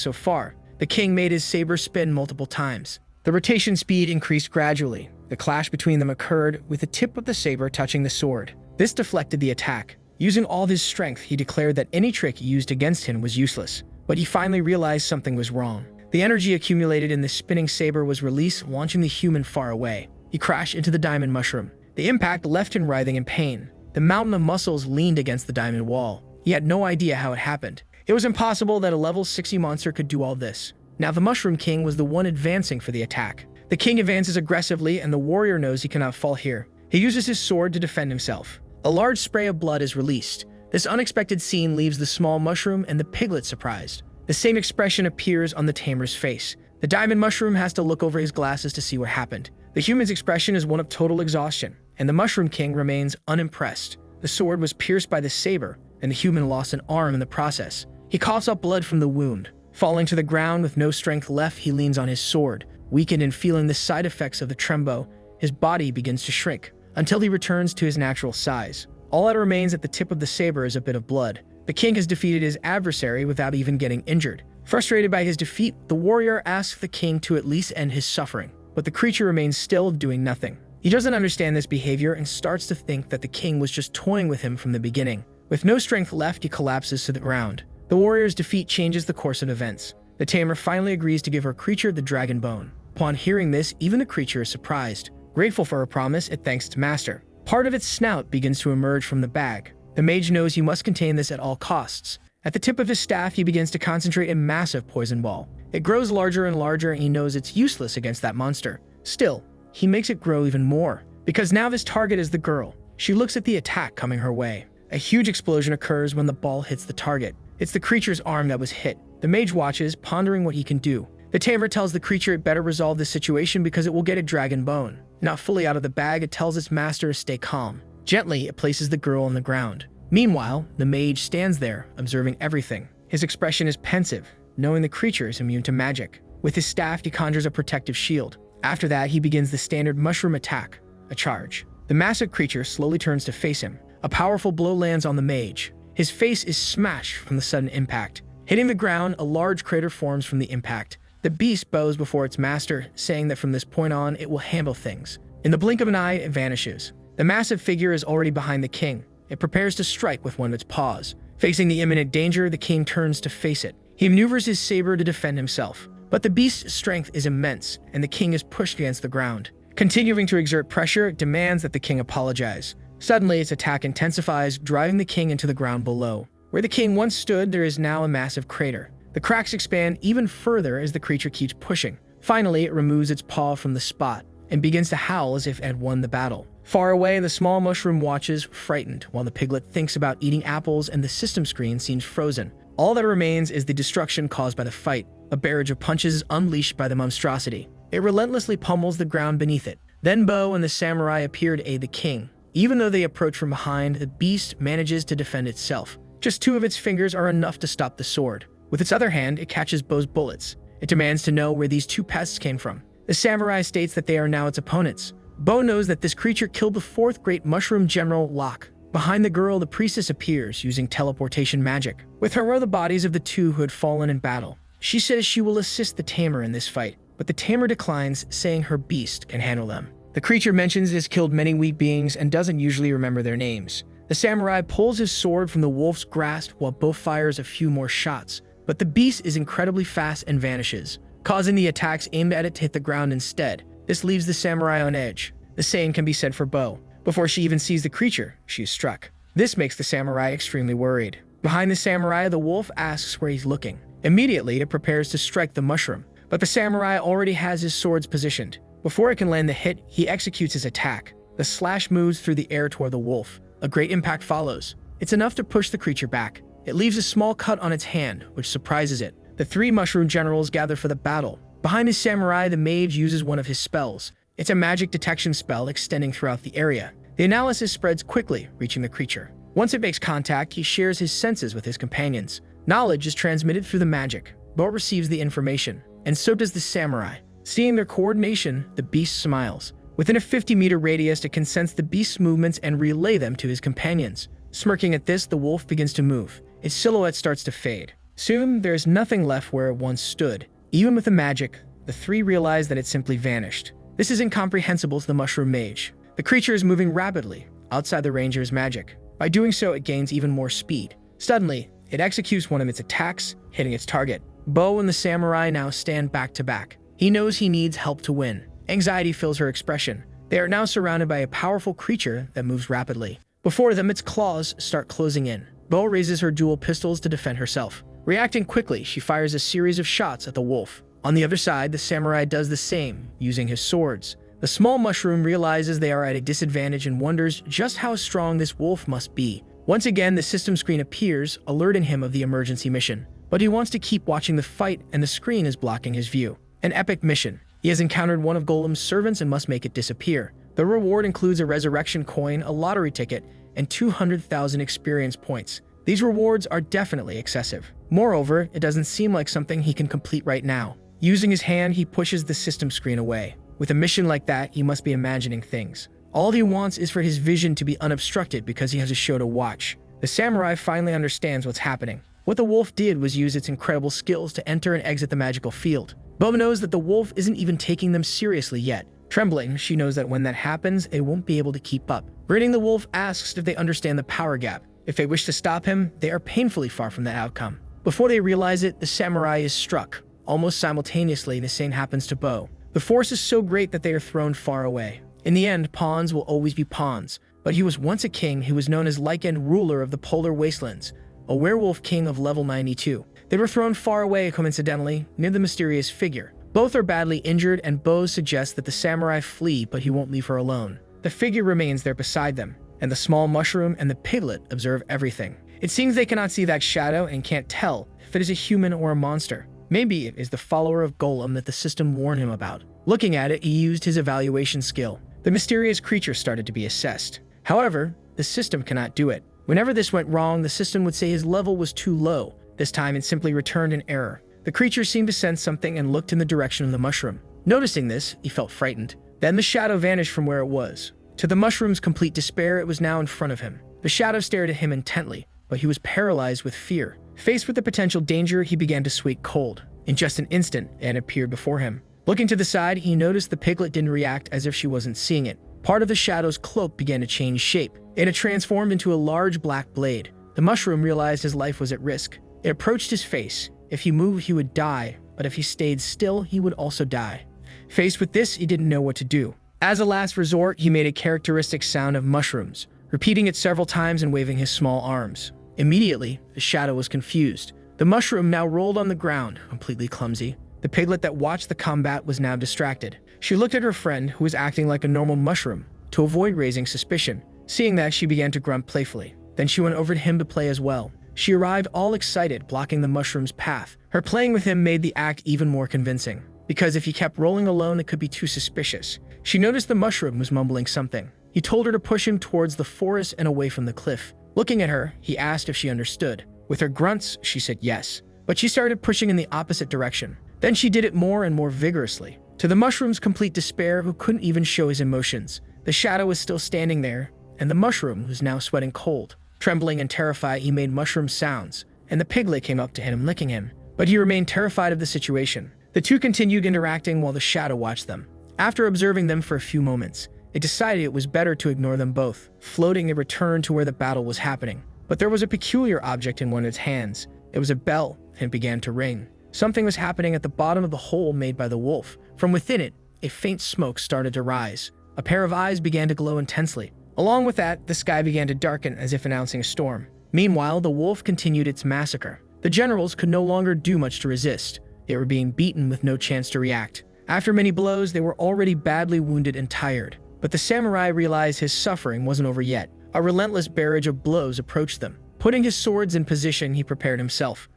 So far, the king made his saber spin multiple times. The rotation speed increased gradually. The clash between them occurred with the tip of the saber touching the sword. This deflected the attack. Using all his strength, he declared that any trick used against him was useless. But he finally realized something was wrong. The energy accumulated in the spinning saber was released, launching the human far away. He crashed into the diamond mushroom. The impact left him writhing in pain. The mountain of muscles leaned against the diamond wall. He had no idea how it happened. It was impossible that a level 60 monster could do all this. Now the Mushroom King was the one advancing for the attack. The king advances aggressively, and the warrior knows he cannot fall here. He uses his sword to defend himself. A large spray of blood is released. This unexpected scene leaves the small mushroom and the piglet surprised. The same expression appears on the tamer's face. The diamond mushroom has to look over his glasses to see what happened. The human's expression is one of total exhaustion, and the Mushroom King remains unimpressed. The sword was pierced by the saber, and the human lost an arm in the process. He coughs up blood from the wound. Falling to the ground with no strength left, he leans on his sword. Weakened and feeling the side effects of the trembo, his body begins to shrink, until he returns to his natural size. All that remains at the tip of the saber is a bit of blood. The king has defeated his adversary without even getting injured. Frustrated by his defeat, the warrior asks the king to at least end his suffering, but the creature remains still, doing nothing. He doesn't understand this behavior and starts to think that the king was just toying with him from the beginning. With no strength left, he collapses to the ground. The warrior's defeat changes the course of events. The tamer finally agrees to give her creature the dragon bone. Upon hearing this, even the creature is surprised. Grateful for her promise, it thanks its master. Part of its snout begins to emerge from the bag. The mage knows he must contain this at all costs. At the tip of his staff, he begins to concentrate a massive poison ball. It grows larger and larger, and he knows it's useless against that monster. Still, he makes it grow even more, because now this target is the girl. She looks at the attack coming her way. A huge explosion occurs when the ball hits the target. It's the creature's arm that was hit. The mage watches, pondering what he can do. The tamer tells the creature it better resolve this situation because it will get a dragon bone. Not fully out of the bag, it tells its master to stay calm. Gently, it places the girl on the ground. Meanwhile, the mage stands there, observing everything. His expression is pensive, knowing the creature is immune to magic. With his staff, he conjures a protective shield. After that, he begins the standard mushroom attack, a charge. The massive creature slowly turns to face him. A powerful blow lands on the mage. His face is smashed from the sudden impact. Hitting the ground, a large crater forms from the impact. The beast bows before its master, saying that from this point on, it will handle things. In the blink of an eye, it vanishes. The massive figure is already behind the king. It prepares to strike with one of its paws. Facing the imminent danger, the king turns to face it. He maneuvers his saber to defend himself. But the beast's strength is immense, and the king is pushed against the ground. Continuing to exert pressure, it demands that the king apologize. Suddenly, its attack intensifies, driving the king into the ground below. Where the king once stood, there is now a massive crater. The cracks expand even further as the creature keeps pushing. Finally, it removes its paw from the spot and begins to howl as if it had won the battle. Far away, the small mushroom watches, frightened, while the piglet thinks about eating apples and the system screen seems frozen. All that remains is the destruction caused by the fight. A barrage of punches is unleashed by the monstrosity. It relentlessly pummels the ground beneath it. Then Bo and the samurai appear to aid the king. Even though they approach from behind, the beast manages to defend itself. Just two of its fingers are enough to stop the sword. With its other hand, it catches Bo's bullets. It demands to know where these two pests came from. The samurai states that they are now its opponents. Bo knows that this creature killed the fourth great mushroom general, Locke. Behind the girl, the priestess appears, using teleportation magic. With her are the bodies of the two who had fallen in battle. She says she will assist the tamer in this fight, but the tamer declines, saying her beast can handle them. The creature mentions it has killed many weak beings and doesn't usually remember their names. The samurai pulls his sword from the wolf's grasp while Bo fires a few more shots, but the beast is incredibly fast and vanishes, causing the attacks aimed at it to hit the ground instead. This leaves the samurai on edge. The same can be said for Bo. Before she even sees the creature, she is struck. This makes the samurai extremely worried. Behind the samurai, the wolf asks where he's looking. Immediately, it prepares to strike the mushroom, but the samurai already has his swords positioned. Before it can land the hit, he executes his attack. The slash moves through the air toward the wolf. A great impact follows. It's enough to push the creature back. It leaves a small cut on its hand, which surprises it. The three mushroom generals gather for the battle. Behind his samurai, the mage uses one of his spells. It's a magic detection spell extending throughout the area. The analysis spreads quickly, reaching the creature. Once it makes contact, he shares his senses with his companions. Knowledge is transmitted through the magic. Bo receives the information, and so does the samurai. Seeing their coordination, the beast smiles. Within a 50-meter radius, it can sense the beast's movements and relay them to his companions. Smirking at this, the wolf begins to move. Its silhouette starts to fade. Soon, there is nothing left where it once stood. Even with the magic, the three realize that it simply vanished. This is incomprehensible to the mushroom mage. The creature is moving rapidly, outside the range of his magic. By doing so, it gains even more speed. Suddenly, it executes one of its attacks, hitting its target. Bo and the samurai now stand back to back. He knows he needs help to win. Anxiety fills her expression. They are now surrounded by a powerful creature that moves rapidly. Before them, its claws start closing in. Bo raises her dual pistols to defend herself. Reacting quickly, she fires a series of shots at the wolf. On the other side, the samurai does the same, using his swords. The small mushroom realizes they are at a disadvantage and wonders just how strong this wolf must be. Once again, the system screen appears, alerting him of the emergency mission. But he wants to keep watching the fight, and the screen is blocking his view. An epic mission. He has encountered one of Golem's servants and must make it disappear. The reward includes a resurrection coin, a lottery ticket, and 200,000 experience points. These rewards are definitely excessive. Moreover, it doesn't seem like something he can complete right now. Using his hand, he pushes the system screen away. With a mission like that, he must be imagining things. All he wants is for his vision to be unobstructed because he has a show to watch. The samurai finally understands what's happening. What the wolf did was use its incredible skills to enter and exit the magical field. Bo knows that the wolf isn't even taking them seriously yet. Trembling, she knows that when that happens, they won't be able to keep up. Grinning, the wolf asks if they understand the power gap. If they wish to stop him, they are painfully far from that outcome. Before they realize it, the samurai is struck. Almost simultaneously, the same happens to Bo. The force is so great that they are thrown far away. In the end, pawns will always be pawns. But he was once a king who was known as Lycan, ruler of the polar wastelands, a werewolf king of level 92. They were thrown far away, coincidentally, near the mysterious figure. Both are badly injured, and Bo suggests that the samurai flee, but he won't leave her alone. The figure remains there beside them, and the small mushroom and the piglet observe everything. It seems they cannot see that shadow and can't tell if it is a human or a monster. Maybe it is the follower of Golem that the system warned him about. Looking at it, he used his evaluation skill. The mysterious creature started to be assessed. However, the system cannot do it. Whenever this went wrong, the system would say his level was too low. This time, it simply returned an error. The creature seemed to sense something and looked in the direction of the mushroom. Noticing this, he felt frightened. Then the shadow vanished from where it was. To the mushroom's complete despair, it was now in front of him. The shadow stared at him intently, but he was paralyzed with fear. Faced with the potential danger, he began to sweat cold. In just an instant, it appeared before him. Looking to the side, he noticed the piglet didn't react as if she wasn't seeing it. Part of the shadow's cloak began to change shape. It had transformed into a large black blade. The mushroom realized his life was at risk. It approached his face. If he moved, he would die, but if he stayed still, he would also die. Faced with this, he didn't know what to do. As a last resort, he made a characteristic sound of mushrooms, repeating it several times and waving his small arms. Immediately, the shadow was confused. The mushroom now rolled on the ground, completely clumsy. The piglet that watched the combat was now distracted. She looked at her friend, who was acting like a normal mushroom, to avoid raising suspicion. Seeing that, she began to grunt playfully. Then she went over to him to play as well. She arrived all excited, blocking the mushroom's path. Her playing with him made the act even more convincing, because if he kept rolling alone, it could be too suspicious. She noticed the mushroom was mumbling something. He told her to push him towards the forest and away from the cliff. Looking at her, he asked if she understood. With her grunts, she said yes, but she started pushing in the opposite direction. Then she did it more and more vigorously. To the mushroom's complete despair, who couldn't even show his emotions, the shadow was still standing there, and the mushroom was now sweating cold. Trembling and terrified, he made mushroom sounds, and the piglet came up to him, licking him. But he remained terrified of the situation. The two continued interacting while the shadow watched them. After observing them for a few moments, it decided it was better to ignore them both. Floating, it returned to where the battle was happening. But there was a peculiar object in one of its hands. It was a bell, and it began to ring. Something was happening at the bottom of the hole made by the wolf. From within it, a faint smoke started to rise. A pair of eyes began to glow intensely. Along with that, the sky began to darken as if announcing a storm. Meanwhile, the wolf continued its massacre. The generals could no longer do much to resist. They were being beaten with no chance to react. After many blows, they were already badly wounded and tired. But the samurai realized his suffering wasn't over yet. A relentless barrage of blows approached them. Putting his swords in position, he prepared himself.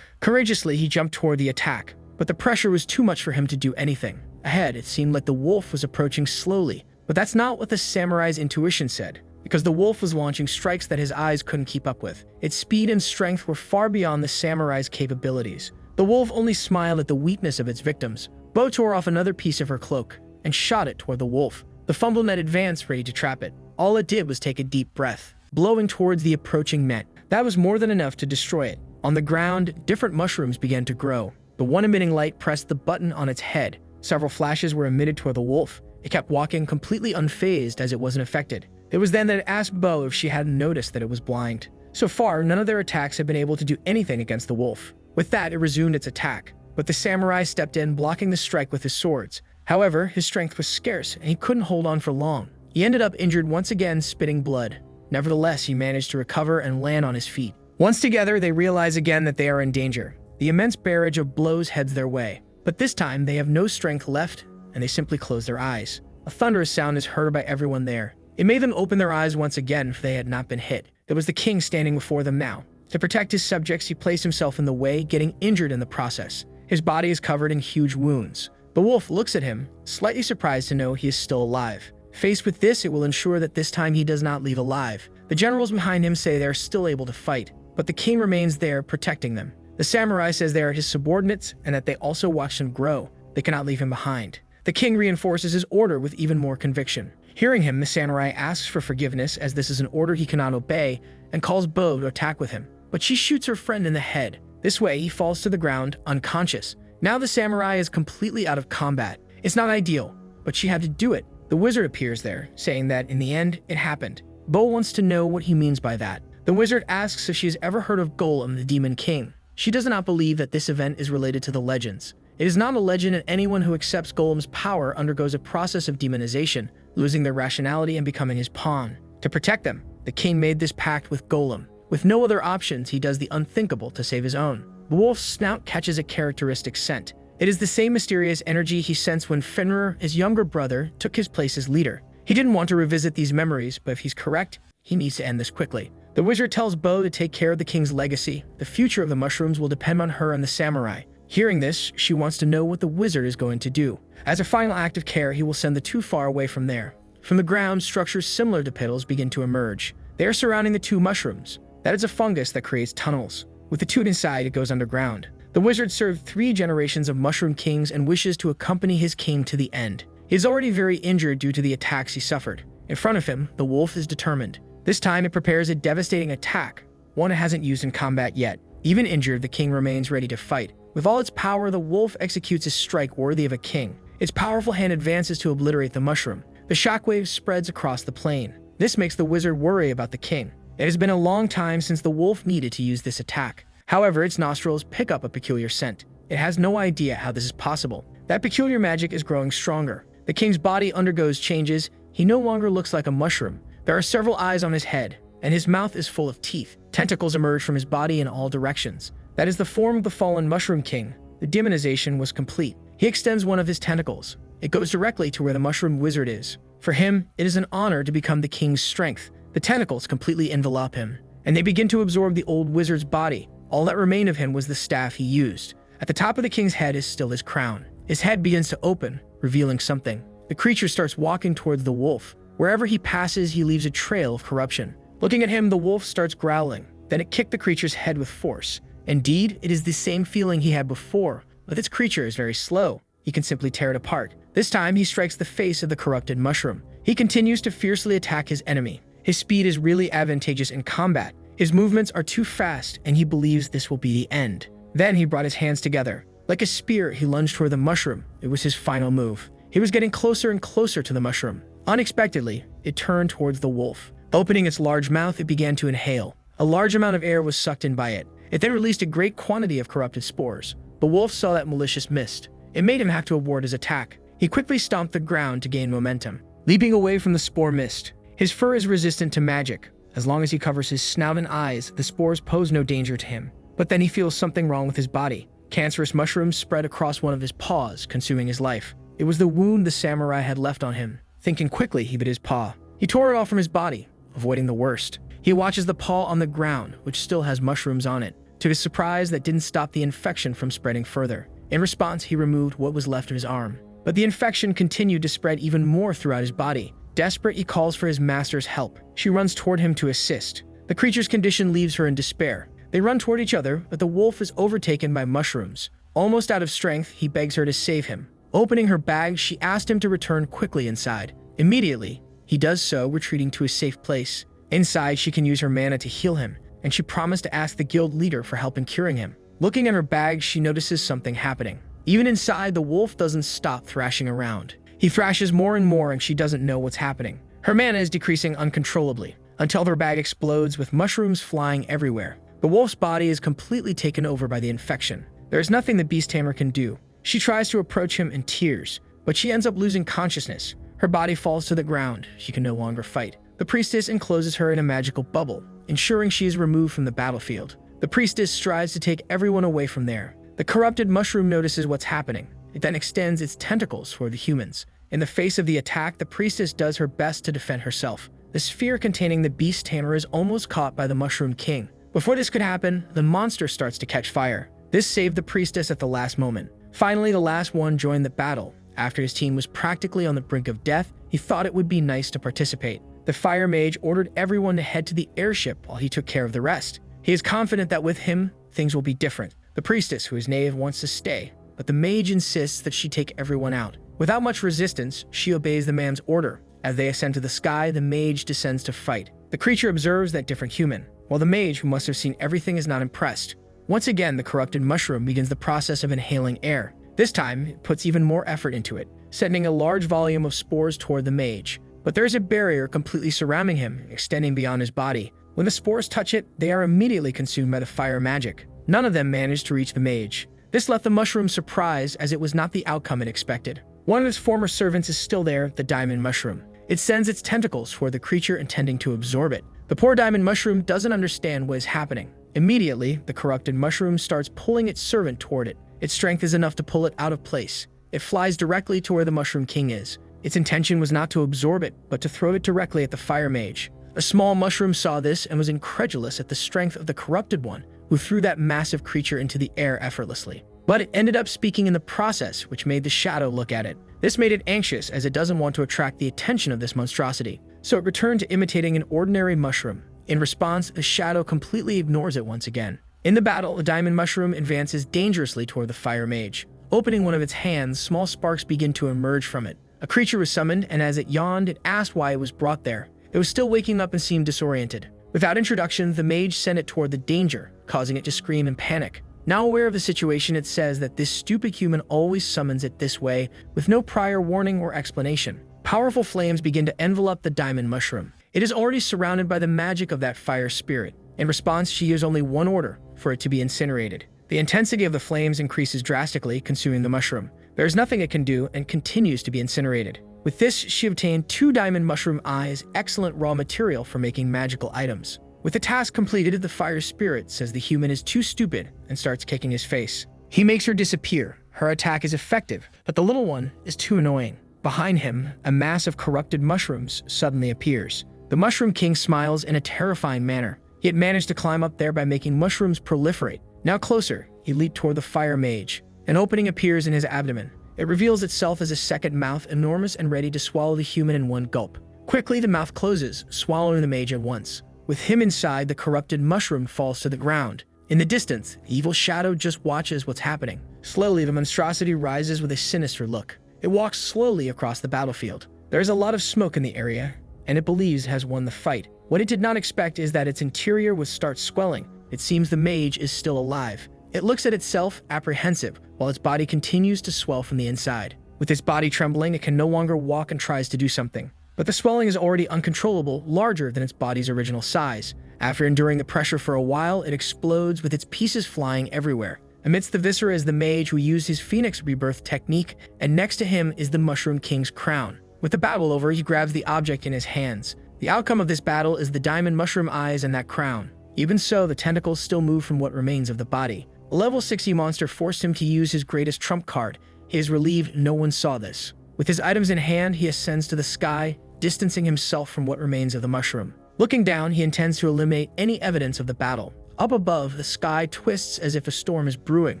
Courageously, he jumped toward the attack, but the pressure was too much for him to do anything. Ahead, it seemed like the wolf was approaching slowly, but that's not what the samurai's intuition said, because the wolf was launching strikes that his eyes couldn't keep up with. Its speed and strength were far beyond the samurai's capabilities. The wolf only smiled at the weakness of its victims. Bo tore off another piece of her cloak and shot it toward the wolf. The fumble net advanced, ready to trap it. All it did was take a deep breath, blowing towards the approaching net. That was more than enough to destroy it. On the ground, different mushrooms began to grow. The one emitting light pressed the button on its head. Several flashes were emitted toward the wolf. It kept walking completely unfazed as it wasn't affected. It was then that it asked Bo if she hadn't noticed that it was blind. So far, none of their attacks had been able to do anything against the wolf. With that, it resumed its attack, but the samurai stepped in, blocking the strike with his swords. However, his strength was scarce, and he couldn't hold on for long. He ended up injured once again, spitting blood. Nevertheless, he managed to recover and land on his feet. Once together, they realize again that they are in danger. The immense barrage of blows heads their way, but this time they have no strength left, and they simply close their eyes. A thunderous sound is heard by everyone there. It made them open their eyes once again, for they had not been hit. There was the king standing before them now. To protect his subjects, he placed himself in the way, getting injured in the process. His body is covered in huge wounds. The wolf looks at him, slightly surprised to know he is still alive. Faced with this, it will ensure that this time he does not leave alive. The generals behind him say they are still able to fight, but the king remains there, protecting them. The samurai says they are his subordinates and that they also watched him grow. They cannot leave him behind. The king reinforces his order with even more conviction. Hearing him, the samurai asks for forgiveness as this is an order he cannot obey and calls Bo to attack with him. But she shoots her friend in the head. This way, he falls to the ground, unconscious. Now the samurai is completely out of combat. It's not ideal, but she had to do it. The wizard appears there, saying that in the end, it happened. Bo wants to know what he means by that. The wizard asks if she has ever heard of Golem, the demon king. She does not believe that this event is related to the legends. It is not a legend, and anyone who accepts Golem's power undergoes a process of demonization, losing their rationality and becoming his pawn. To protect them, the king made this pact with Golem. With no other options, he does the unthinkable to save his own. The wolf's snout catches a characteristic scent. It is the same mysterious energy he sensed when Fenrir, his younger brother, took his place as leader. He didn't want to revisit these memories, but if he's correct, he needs to end this quickly. The wizard tells Bo to take care of the king's legacy. The future of the mushrooms will depend on her and the samurai. Hearing this, she wants to know what the wizard is going to do. As a final act of care, he will send the two far away from there. From the ground, structures similar to pittles begin to emerge. They are surrounding the two mushrooms. That is a fungus that creates tunnels. With the tube inside, it goes underground. The wizard served 3 generations of mushroom kings and wishes to accompany his king to the end. He is already very injured due to the attacks he suffered. In front of him, the wolf is determined. This time, it prepares a devastating attack, one it hasn't used in combat yet. Even injured, the king remains ready to fight. With all its power, the wolf executes a strike worthy of a king. Its powerful hand advances to obliterate the mushroom. The shockwave spreads across the plain. This makes the wizard worry about the king. It has been a long time since the wolf needed to use this attack. However, its nostrils pick up a peculiar scent. It has no idea how this is possible. That peculiar magic is growing stronger. The king's body undergoes changes. He no longer looks like a mushroom. There are several eyes on his head, and his mouth is full of teeth. Tentacles emerge from his body in all directions. That is the form of the fallen Mushroom King. The demonization was complete. He extends one of his tentacles. It goes directly to where the Mushroom Wizard is. For him, it is an honor to become the king's strength. The tentacles completely envelop him, and they begin to absorb the old wizard's body. All that remained of him was the staff he used. At the top of the king's head is still his crown. His head begins to open, revealing something. The creature starts walking towards the wolf. Wherever he passes, he leaves a trail of corruption. Looking at him, the wolf starts growling. Then it kicked the creature's head with force. Indeed, it is the same feeling he had before, but this creature is very slow. He can simply tear it apart. This time, he strikes the face of the corrupted mushroom. He continues to fiercely attack his enemy. His speed is really advantageous in combat. His movements are too fast, and he believes this will be the end. Then he brought his hands together. Like a spear, he lunged toward the mushroom. It was his final move. He was getting closer and closer to the mushroom. Unexpectedly, it turned towards the wolf. Opening its large mouth, it began to inhale. A large amount of air was sucked in by it. It then released a great quantity of corrupted spores. The wolf saw that malicious mist. It made him have to abort his attack. He quickly stomped the ground to gain momentum, leaping away from the spore mist. His fur is resistant to magic. As long as he covers his snout and eyes, the spores pose no danger to him. But then he feels something wrong with his body. Cancerous mushrooms spread across one of his paws, consuming his life. It was the wound the samurai had left on him. Thinking quickly, he bit his paw. He tore it off from his body, avoiding the worst. He watches the paw on the ground, which still has mushrooms on it. To his surprise, that didn't stop the infection from spreading further. In response, he removed what was left of his arm. But the infection continued to spread even more throughout his body. Desperate, he calls for his master's help. She runs toward him to assist. The creature's condition leaves her in despair. They run toward each other, but the wolf is overtaken by mushrooms. Almost out of strength, he begs her to save him. Opening her bag, she asked him to return quickly inside. Immediately, he does so, retreating to a safe place. Inside, she can use her mana to heal him. and she promised to ask the guild leader for help in curing him. Looking at her bag, she notices something happening. Even inside, the wolf doesn't stop thrashing around. He thrashes more and more, and she doesn't know what's happening. Her mana is decreasing uncontrollably, until her bag explodes with mushrooms flying everywhere. The wolf's body is completely taken over by the infection. There is nothing the beast tamer can do. She tries to approach him in tears, but she ends up losing consciousness. Her body falls to the ground. She can no longer fight. The priestess encloses her in a magical bubble, ensuring she is removed from the battlefield. The priestess strives to take everyone away from there. The corrupted mushroom notices what's happening. It then extends its tentacles toward the humans. In the face of the attack, the priestess does her best to defend herself. The sphere containing the beast tamer is almost caught by the Mushroom King. Before this could happen, the monster starts to catch fire. This saved the priestess at the last moment. Finally, the last one joined the battle. After his team was practically on the brink of death, he thought it would be nice to participate. The fire mage ordered everyone to head to the airship while he took care of the rest. He is confident that with him, things will be different. The priestess, who is Knave, wants to stay, but the mage insists that she take everyone out. Without much resistance, she obeys the man's order. As they ascend to the sky, the mage descends to fight. The creature observes that different human, while the mage, who must have seen everything, is not impressed. Once again, the corrupted mushroom begins the process of inhaling air. This time, it puts even more effort into it, sending a large volume of spores toward the mage. But there is a barrier completely surrounding him, extending beyond his body. When the spores touch it, they are immediately consumed by the fire magic. None of them managed to reach the mage. This left the mushroom surprised, as it was not the outcome it expected. One of his former servants is still there, the diamond mushroom. It sends its tentacles toward the creature, intending to absorb it. The poor diamond mushroom doesn't understand what is happening. Immediately, the corrupted mushroom starts pulling its servant toward it. Its strength is enough to pull it out of place. It flies directly to where the Mushroom King is. Its intention was not to absorb it, but to throw it directly at the fire mage. A small mushroom saw this and was incredulous at the strength of the corrupted one, who threw that massive creature into the air effortlessly. But it ended up speaking in the process, which made the shadow look at it. This made it anxious, as it doesn't want to attract the attention of this monstrosity. So it returned to imitating an ordinary mushroom. In response, the shadow completely ignores it once again. In the battle, the diamond mushroom advances dangerously toward the fire mage. Opening one of its hands, small sparks begin to emerge from it. A creature was summoned, and as it yawned, it asked why it was brought there. It was still waking up and seemed disoriented. Without introduction, the mage sent it toward the danger, causing it to scream in panic. Now aware of the situation, it says that this stupid human always summons it this way, with no prior warning or explanation. Powerful flames begin to envelop the diamond mushroom. It is already surrounded by the magic of that fire spirit. In response, she gives only one order: for it to be incinerated. The intensity of the flames increases drastically, consuming the mushroom. There is nothing it can do, and continues to be incinerated. With this, she obtained 2 diamond mushroom eyes, excellent raw material for making magical items. With the task completed, the fire spirit says the human is too stupid and starts kicking his face. He makes her disappear. Her attack is effective, but the little one is too annoying. Behind him, a mass of corrupted mushrooms suddenly appears. The Mushroom King smiles in a terrifying manner. He had managed to climb up there by making mushrooms proliferate. Now closer, he leaped toward the fire mage. An opening appears in his abdomen. It reveals itself as a second mouth, enormous and ready to swallow the human in one gulp. Quickly, the mouth closes, swallowing the mage at once. With him inside, the corrupted mushroom falls to the ground. In the distance, the evil shadow just watches what's happening. Slowly, the monstrosity rises with a sinister look. It walks slowly across the battlefield. There is a lot of smoke in the area, and it believes it has won the fight. What it did not expect is that its interior would start swelling. It seems the mage is still alive. It looks at itself, apprehensive, while its body continues to swell from the inside. With its body trembling, it can no longer walk and tries to do something. But the swelling is already uncontrollable, larger than its body's original size. After enduring the pressure for a while, it explodes with its pieces flying everywhere. Amidst the viscera is the mage who used his Phoenix rebirth technique, and next to him is the Mushroom King's crown. With the battle over, he grabs the object in his hands. The outcome of this battle is the diamond mushroom eyes and that crown. Even so, the tentacles still move from what remains of the body. A level 60 monster forced him to use his greatest trump card. He is relieved no one saw this. With his items in hand, he ascends to the sky, distancing himself from what remains of the mushroom. Looking down, he intends to eliminate any evidence of the battle. Up above, the sky twists as if a storm is brewing.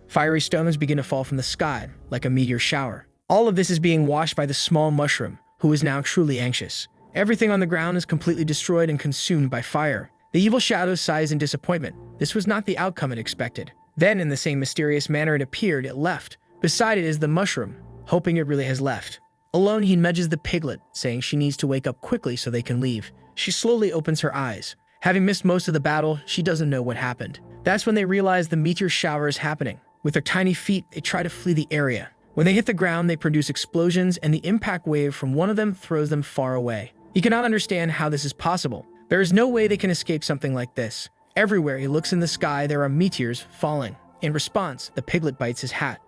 Fiery stones begin to fall from the sky, like a meteor shower. All of this is being washed by the small mushroom, who is now truly anxious. Everything on the ground is completely destroyed and consumed by fire. The evil shadow sighs in disappointment. This was not the outcome it expected. Then, in the same mysterious manner it appeared, it left. Beside it is the mushroom, hoping it really has left. Alone, he nudges the piglet, saying she needs to wake up quickly so they can leave. She slowly opens her eyes. Having missed most of the battle, she doesn't know what happened. That's when they realize the meteor shower is happening. With their tiny feet, they try to flee the area. When they hit the ground, they produce explosions, and the impact wave from one of them throws them far away. He cannot understand how this is possible. There is no way they can escape something like this. Everywhere he looks in the sky, there are meteors falling. In response, the piglet bites his hat.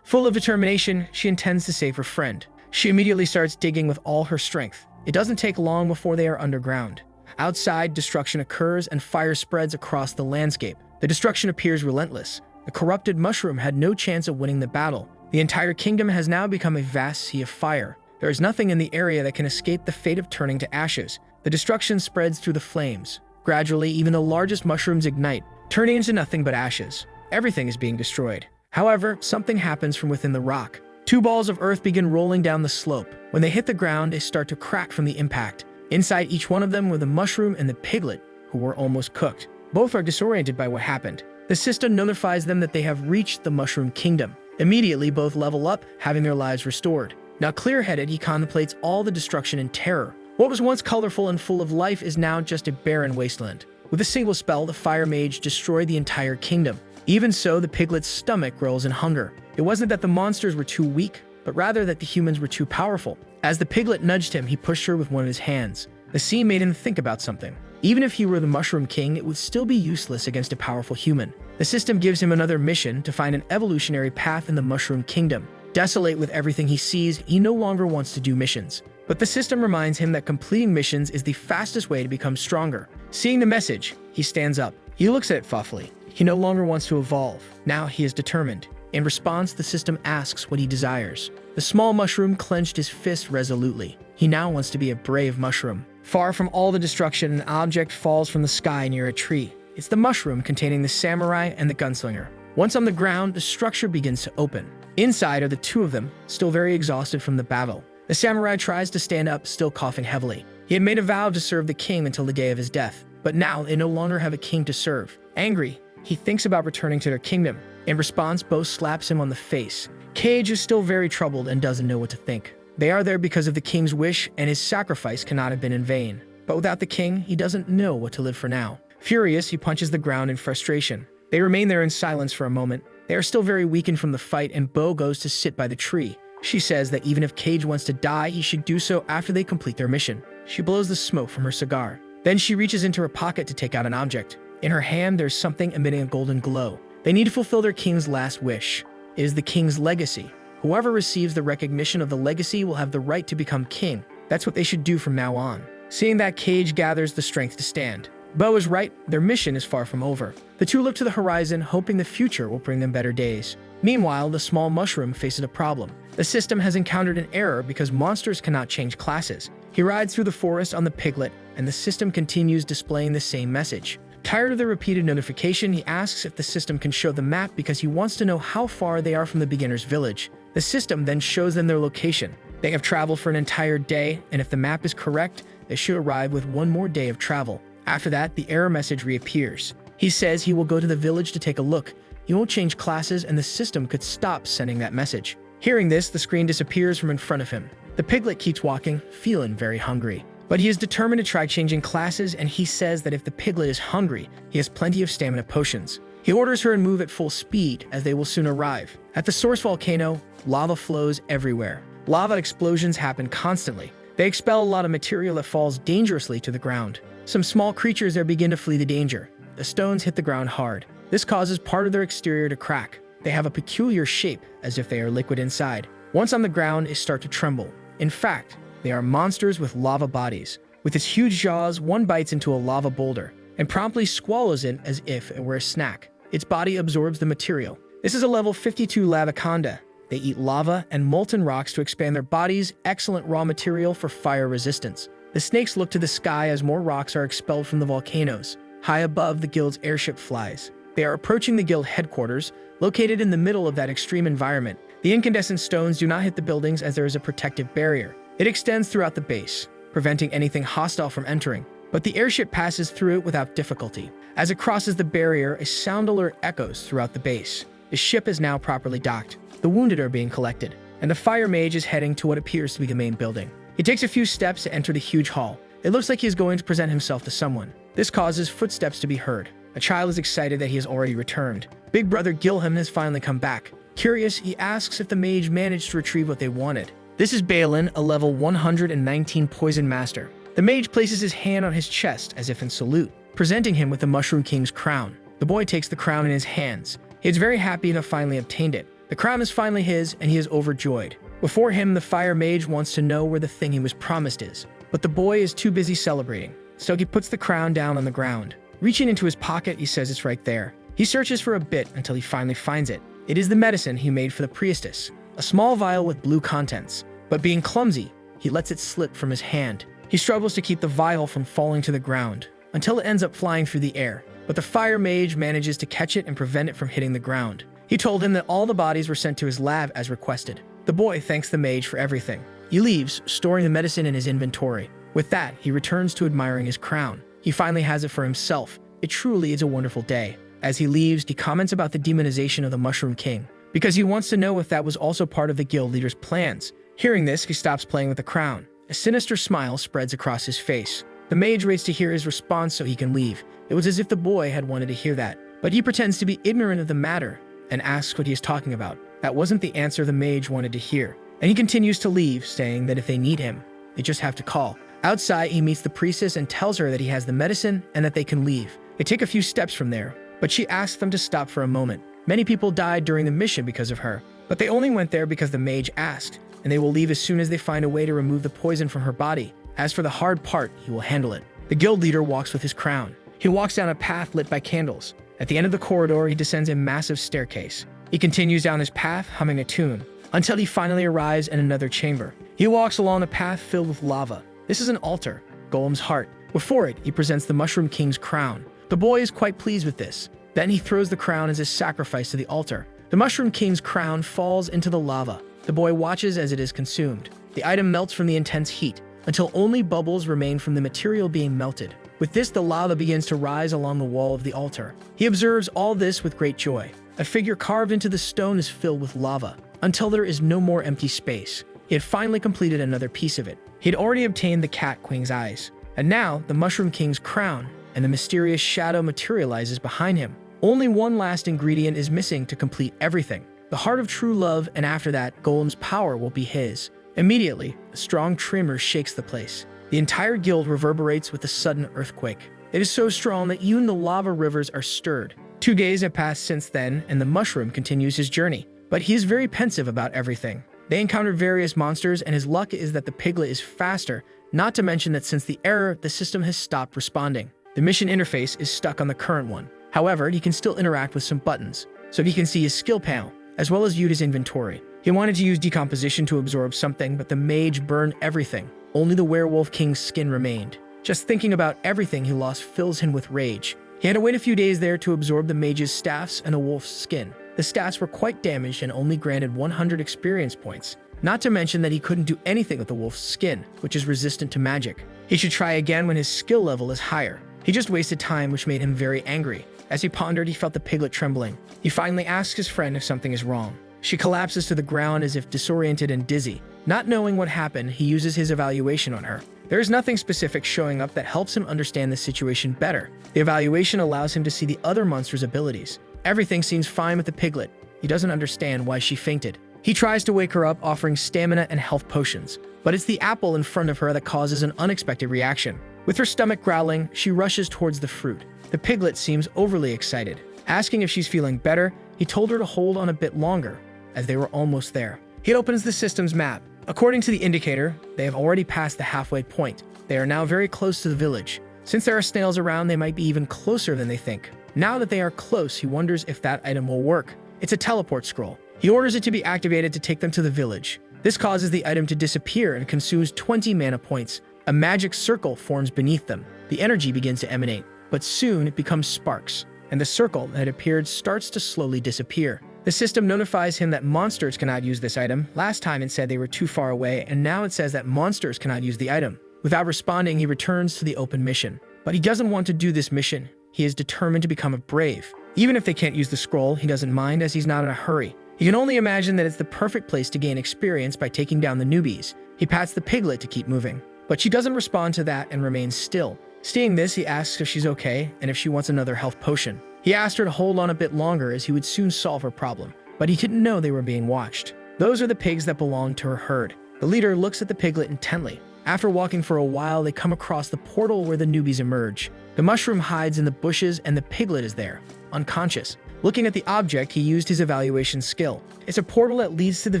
Full of determination, she intends to save her friend. She immediately starts digging with all her strength. It doesn't take long before they are underground. Outside, destruction occurs and fire spreads across the landscape. The destruction appears relentless. The corrupted mushroom had no chance of winning the battle. The entire kingdom has now become a vast sea of fire. There is nothing in the area that can escape the fate of turning to ashes. The destruction spreads through the flames. Gradually, even the largest mushrooms ignite, turning into nothing but ashes. Everything is being destroyed. However, something happens from within the rock. Two balls of earth begin rolling down the slope. When they hit the ground, they start to crack from the impact. Inside each one of them were the mushroom and the piglet, who were almost cooked. Both are disoriented by what happened. The system notifies them that they have reached the mushroom kingdom. Immediately, both level up, having their lives restored. Now clear-headed, he contemplates all the destruction in terror. What was once colorful and full of life is now just a barren wasteland. With a single spell, the fire mage destroyed the entire kingdom. Even so, the piglet's stomach growls in hunger. It wasn't that the monsters were too weak, but rather that the humans were too powerful. As the piglet nudged him, he pushed her with one of his hands. The scene made him think about something. Even if he were the Mushroom King, it would still be useless against a powerful human. The system gives him another mission to find an evolutionary path in the Mushroom Kingdom. Desolate with everything he sees, he no longer wants to do missions. But the system reminds him that completing missions is the fastest way to become stronger. Seeing the message, he stands up. He looks at it thoughtfully. He no longer wants to evolve. Now he is determined. In response, the system asks what he desires. The small mushroom clenched his fist resolutely. He now wants to be a brave mushroom. Far from all the destruction, an object falls from the sky near a tree. It's the mushroom containing the samurai and the gunslinger. Once on the ground, the structure begins to open. Inside are the two of them, still very exhausted from the battle. The samurai tries to stand up, still coughing heavily. He had made a vow to serve the king until the day of his death, but now they no longer have a king to serve. Angry, he thinks about returning to their kingdom. In response, Bo slaps him on the face. Cage is still very troubled and doesn't know what to think. They are there because of the king's wish, and his sacrifice cannot have been in vain. But without the king, he doesn't know what to live for now. Furious, he punches the ground in frustration. They remain there in silence for a moment. They are still very weakened from the fight, and Bo goes to sit by the tree. She says that even if Cage wants to die, he should do so after they complete their mission. She blows the smoke from her cigar. Then she reaches into her pocket to take out an object. In her hand, there's something emitting a golden glow. They need to fulfill their king's last wish. It is the king's legacy. Whoever receives the recognition of the legacy will have the right to become king. That's what they should do from now on. Seeing that, Cage gathers the strength to stand. Bo is right, their mission is far from over. The two look to the horizon, hoping the future will bring them better days. Meanwhile, the small mushroom faces a problem. The system has encountered an error because monsters cannot change classes. He rides through the forest on the piglet, and the system continues displaying the same message. Tired of the repeated notification, he asks if the system can show the map because he wants to know how far they are from the beginner's village. The system then shows them their location. They have traveled for an entire day, and if the map is correct, they should arrive with one more day of travel. After that, the error message reappears. He says he will go to the village to take a look. He won't change classes, and the system could stop sending that message. Hearing this, the screen disappears from in front of him. The piglet keeps walking, feeling very hungry. But he is determined to try changing classes, and he says that if the piglet is hungry, he has plenty of stamina potions. He orders her to move at full speed, as they will soon arrive. At the source volcano, lava flows everywhere. Lava explosions happen constantly. They expel a lot of material that falls dangerously to the ground. Some small creatures there begin to flee the danger. The stones hit the ground hard. This causes part of their exterior to crack. They have a peculiar shape, as if they are liquid inside. Once on the ground, they start to tremble. In fact, they are monsters with lava bodies. With its huge jaws, one bites into a lava boulder and promptly swallows it as if it were a snack. Its body absorbs the material. This is a level 52 lavaconda. They eat lava and molten rocks to expand their bodies, excellent raw material for fire resistance. The snakes look to the sky as more rocks are expelled from the volcanoes. High above, the guild's airship flies. They are approaching the guild headquarters, located in the middle of that extreme environment. The incandescent stones do not hit the buildings as there is a protective barrier. It extends throughout the base, preventing anything hostile from entering. But the airship passes through it without difficulty. As it crosses the barrier, a sound alert echoes throughout the base. The ship is now properly docked. The wounded are being collected, and the fire mage is heading to what appears to be the main building. He takes a few steps to enter the huge hall. It looks like he is going to present himself to someone. This causes footsteps to be heard. A child is excited that he has already returned. Big brother Gilham has finally come back. Curious, he asks if the mage managed to retrieve what they wanted. This is Balin, a level 119 poison master. The mage places his hand on his chest as if in salute, presenting him with the Mushroom King's crown. The boy takes the crown in his hands. He is very happy to have finally obtained it. The crown is finally his, and he is overjoyed. Before him, the fire mage wants to know where the thing he was promised is, but the boy is too busy celebrating. So he puts the crown down on the ground. Reaching into his pocket, he says it's right there. He searches for a bit until he finally finds it. It is the medicine he made for the priestess, a small vial with blue contents. But being clumsy, he lets it slip from his hand. He struggles to keep the vial from falling to the ground, until it ends up flying through the air. But the fire mage manages to catch it and prevent it from hitting the ground. He told him that all the bodies were sent to his lab as requested. The boy thanks the mage for everything. He leaves, storing the medicine in his inventory. With that, he returns to admiring his crown. He finally has it for himself. It truly is a wonderful day. As he leaves, he comments about the demonization of the Mushroom King, because he wants to know if that was also part of the guild leader's plans. Hearing this, he stops playing with the crown. A sinister smile spreads across his face. The mage waits to hear his response so he can leave. It was as if the boy had wanted to hear that, but he pretends to be ignorant of the matter and asks what he is talking about. That wasn't the answer the mage wanted to hear, and he continues to leave, saying that if they need him, they just have to call. Outside, he meets the priestess and tells her that he has the medicine and that they can leave. They take a few steps from there, but she asks them to stop for a moment. Many people died during the mission because of her, but they only went there because the mage asked, and they will leave as soon as they find a way to remove the poison from her body. As for the hard part, he will handle it. The guild leader walks with his crown. He walks down a path lit by candles. At the end of the corridor, he descends a massive staircase. He continues down his path, humming a tune, until he finally arrives in another chamber. He walks along a path filled with lava. This is an altar, Golem's heart. Before it, he presents the Mushroom King's crown. The boy is quite pleased with this. Then he throws the crown as a sacrifice to the altar. The Mushroom King's crown falls into the lava. The boy watches as it is consumed. The item melts from the intense heat, until only bubbles remain from the material being melted. With this, the lava begins to rise along the wall of the altar. He observes all this with great joy. A figure carved into the stone is filled with lava, until there is no more empty space. He had finally completed another piece of it. He had already obtained the cat Queen's eyes, and now the Mushroom King's crown and the mysterious shadow materializes behind him. Only one last ingredient is missing to complete everything: the heart of true love, and after that, Golem's power will be his. Immediately, a strong tremor shakes the place. The entire guild reverberates with a sudden earthquake. It is so strong that even the lava rivers are stirred. 2 days have passed since then, and the mushroom continues his journey. But he is very pensive about everything. They encounter various monsters, and his luck is that the piglet is faster, not to mention that since the error, the system has stopped responding. The mission interface is stuck on the current one. However, he can still interact with some buttons, so he can see his skill panel, as well as view his inventory. He wanted to use decomposition to absorb something, but the mage burned everything. Only the werewolf king's skin remained. Just thinking about everything he lost fills him with rage. He had to wait a few days there to absorb the mage's staffs and the wolf's skin. The staffs were quite damaged and only granted 100 experience points. Not to mention that he couldn't do anything with the wolf's skin, which is resistant to magic. He should try again when his skill level is higher. He just wasted time, which made him very angry. As he pondered, he felt the piglet trembling. He finally asks his friend if something is wrong. She collapses to the ground as if disoriented and dizzy. Not knowing what happened, he uses his evaluation on her. There is nothing specific showing up that helps him understand the situation better. The evaluation allows him to see the other monster's abilities. Everything seems fine with the piglet. He doesn't understand why she fainted. He tries to wake her up, offering stamina and health potions, but it's the apple in front of her that causes an unexpected reaction. With her stomach growling, she rushes towards the fruit. The piglet seems overly excited. Asking if she's feeling better, he told her to hold on a bit longer, as they were almost there. He opens the system's map. According to the indicator, they have already passed the halfway point. They are now very close to the village. Since there are snails around, they might be even closer than they think. Now that they are close, he wonders if that item will work. It's a teleport scroll. He orders it to be activated to take them to the village. This causes the item to disappear and consumes 20 mana points. A magic circle forms beneath them. The energy begins to emanate, but soon it becomes sparks, and the circle that had appeared starts to slowly disappear. The system notifies him that monsters cannot use this item. Last time it said they were too far away, and now it says that monsters cannot use the item. Without responding, he returns to the open mission. But he doesn't want to do this mission. He is determined to become a brave. Even if they can't use the scroll, he doesn't mind, as he's not in a hurry. He can only imagine that it's the perfect place to gain experience by taking down the newbies. He pats the piglet to keep moving, but she doesn't respond to that and remains still. Seeing this, he asks if she's okay and if she wants another health potion. He asked her to hold on a bit longer as he would soon solve her problem, but he didn't know they were being watched. Those are the pigs that belonged to her herd. The leader looks at the piglet intently. After walking for a while, they come across the portal where the newbies emerge. The mushroom hides in the bushes and the piglet is there, unconscious. Looking at the object, he used his evaluation skill. It's a portal that leads to the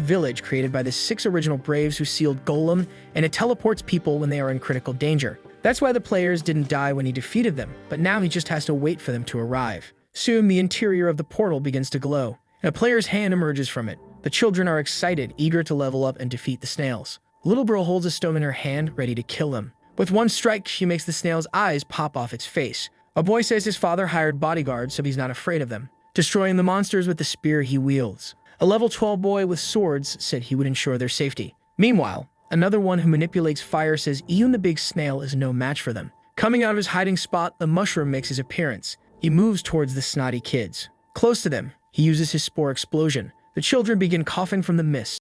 village created by the 6 original Braves who sealed Golem, and it teleports people when they are in critical danger. That's why the players didn't die when he defeated them, but now he just has to wait for them to arrive. Soon, the interior of the portal begins to glow, and a player's hand emerges from it. The children are excited, eager to level up and defeat the snails. A little girl holds a stone in her hand, ready to kill them. With one strike, she makes the snail's eyes pop off its face. A boy says his father hired bodyguards, so he's not afraid of them, destroying the monsters with the spear he wields. A level 12 boy with swords said he would ensure their safety. Meanwhile, another one who manipulates fire says even the big snail is no match for them. Coming out of his hiding spot, the mushroom makes his appearance. He moves towards the snotty kids. Close to them, he uses his spore explosion. The children begin coughing from the mist.